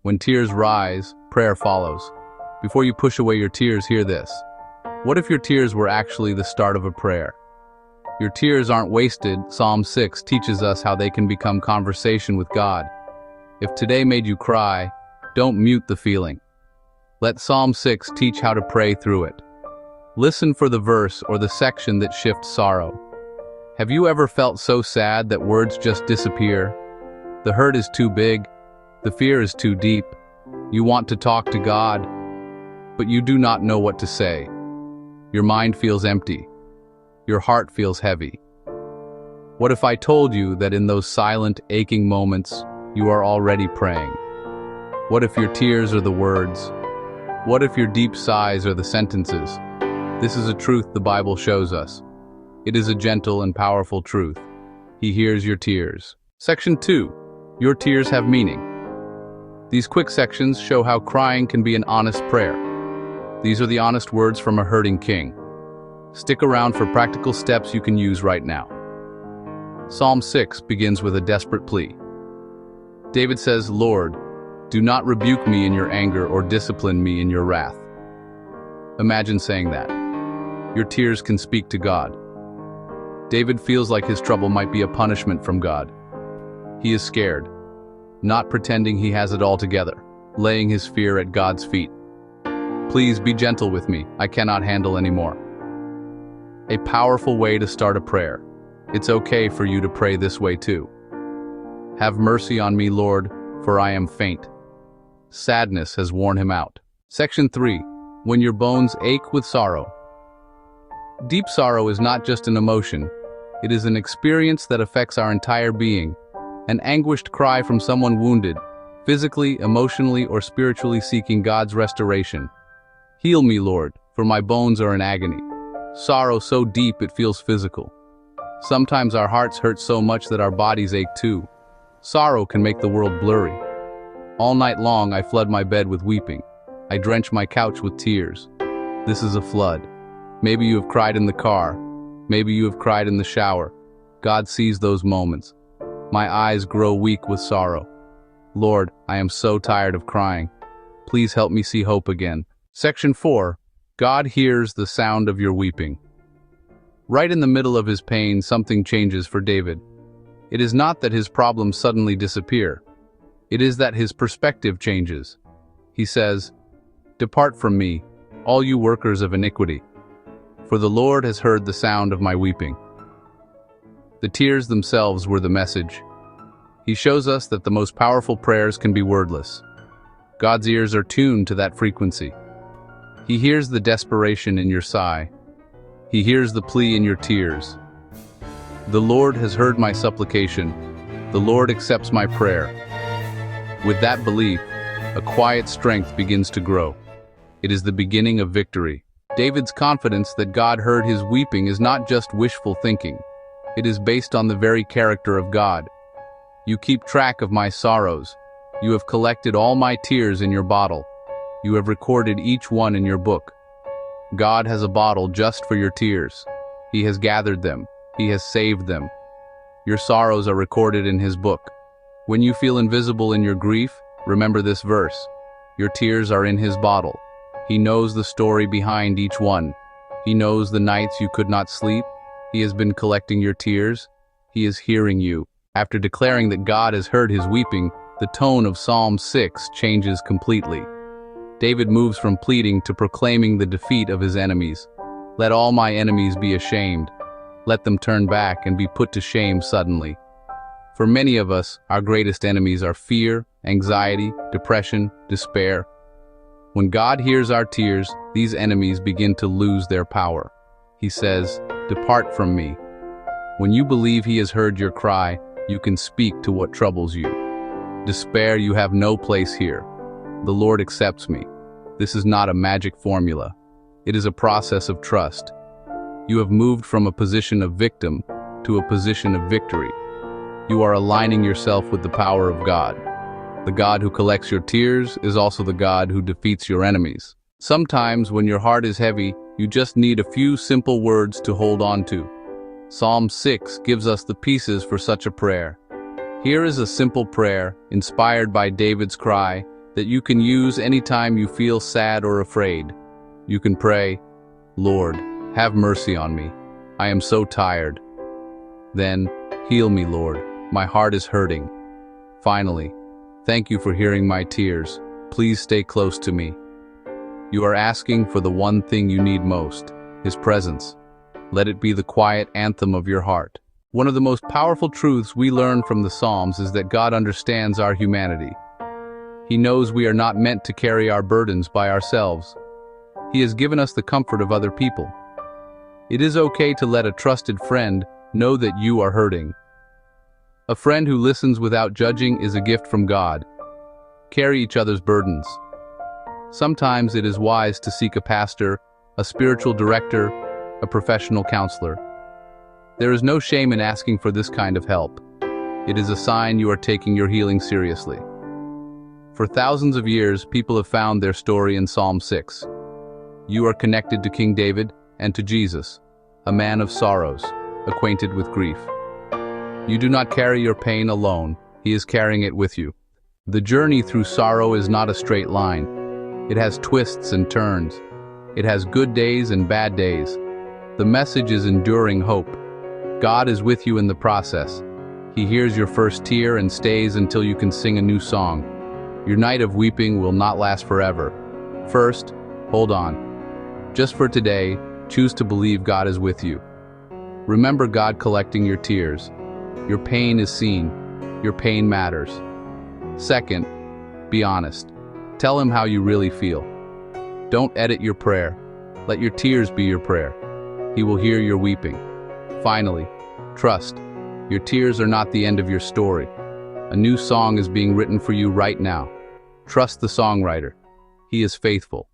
When tears rise, prayer follows. Before you push away your tears, hear this. What if your tears were actually the start of a prayer? Your tears aren't wasted. Psalm 6 teaches us how they can become conversation with God. If today made you cry, don't mute the feeling. Let Psalm 6 teach how to pray through it. Listen for the verse or the section that shifts sorrow. Have you ever felt so sad that words just disappear? The hurt is too big, the fear is too deep. You want to talk to God, but you do not know what to say. Your mind feels empty. Your heart feels heavy. What if I told you that in those silent, aching moments, you are already praying? What if your tears are the words? What if your deep sighs are the sentences? This is a truth the Bible shows us. It is a gentle and powerful truth. He hears your tears. Section 2. Your tears have meaning. These quick sections show how crying can be an honest prayer. These are the honest words from a hurting king. Stick around for practical steps you can use right now. Psalm 6 begins with a desperate plea. David says, "Lord, do not rebuke me in your anger or discipline me in your wrath." Imagine saying that. Your tears can speak to God. David feels like his trouble might be a punishment from God. He is scared, not pretending he has it all together, laying his fear at God's feet. Please be gentle with me, I cannot handle anymore. A powerful way to start a prayer. It's okay for you to pray this way too. Have mercy on me, Lord, for I am faint. Sadness has worn him out. Section 3. When your bones ache with sorrow. Deep sorrow is not just an emotion. It is an experience that affects our entire being. An anguished cry from someone wounded, physically, emotionally, or spiritually seeking God's restoration. Heal me, Lord, for my bones are in agony. Sorrow so deep it feels physical. Sometimes our hearts hurt so much that our bodies ache too. Sorrow can make the world blurry. All night long I flood my bed with weeping. I drench my couch with tears. This is a flood. Maybe you have cried in the car. Maybe you have cried in the shower. God sees those moments. My eyes grow weak with sorrow. Lord, I am so tired of crying. Please help me see hope again. Section 4. God hears the sound of your weeping. Right in the middle of his pain, something changes for David. It is not that his problems suddenly disappear. It is that his perspective changes. He says, "Depart from me, all you workers of iniquity, for the Lord has heard the sound of my weeping." The tears themselves were the message. He shows us that the most powerful prayers can be wordless. God's ears are tuned to that frequency. He hears the desperation in your sigh. He hears the plea in your tears. The Lord has heard my supplication. The Lord accepts my prayer. With that belief, a quiet strength begins to grow. It is the beginning of victory. David's confidence that God heard his weeping is not just wishful thinking. It is based on the very character of God. You keep track of my sorrows. You have collected all my tears in your bottle. You have recorded each one in your book. God has a bottle just for your tears. He has gathered them. He has saved them. Your sorrows are recorded in his book. When you feel invisible in your grief, remember this verse. Your tears are in his bottle. He knows the story behind each one. He knows the nights you could not sleep. He has been collecting your tears. He is hearing you. After declaring that God has heard his weeping, the tone of Psalm 6 changes completely. David moves from pleading to proclaiming the defeat of his enemies. Let all my enemies be ashamed. Let them turn back and be put to shame suddenly. For many of us, our greatest enemies are fear, anxiety, depression, despair. When God hears our tears, these enemies begin to lose their power. He says, "Depart from me." When you believe he has heard your cry, you can speak to what troubles you. Despair, you have no place here. The Lord accepts me. This is not a magic formula. It is a process of trust. You have moved from a position of victim to a position of victory. You are aligning yourself with the power of God. The God who collects your tears is also the God who defeats your enemies. Sometimes when your heart is heavy, you just need a few simple words to hold on to. Psalm 6 gives us the pieces for such a prayer. Here is a simple prayer, inspired by David's cry, that you can use anytime you feel sad or afraid. You can pray, "Lord, have mercy on me. I am so tired." Then, "Heal me, Lord. My heart is hurting." Finally, "Thank you for hearing my tears. Please stay close to me." You are asking for the one thing you need most, His presence. Let it be the quiet anthem of your heart. One of the most powerful truths we learn from the Psalms is that God understands our humanity. He knows we are not meant to carry our burdens by ourselves. He has given us the comfort of other people. It is okay to let a trusted friend know that you are hurting. A friend who listens without judging is a gift from God. Carry each other's burdens. Sometimes it is wise to seek a pastor, a spiritual director, a professional counselor. There is no shame in asking for this kind of help. It is a sign you are taking your healing seriously. For thousands of years, people have found their story in Psalm 6. You are connected to King David and to Jesus, a man of sorrows, acquainted with grief. You do not carry your pain alone. He is carrying it with you. The journey through sorrow is not a straight line. It has twists and turns. It has good days and bad days. The message is enduring hope. God is with you in the process. He hears your first tear and stays until you can sing a new song. Your night of weeping will not last forever. First, hold on. Just for today, choose to believe God is with you. Remember God collecting your tears. Your pain is seen. Your pain matters. Second, be honest. Tell Him how you really feel. Don't edit your prayer. Let your tears be your prayer. He will hear your weeping. Finally, trust. Your tears are not the end of your story. A new song is being written for you right now. Trust the songwriter. He is faithful.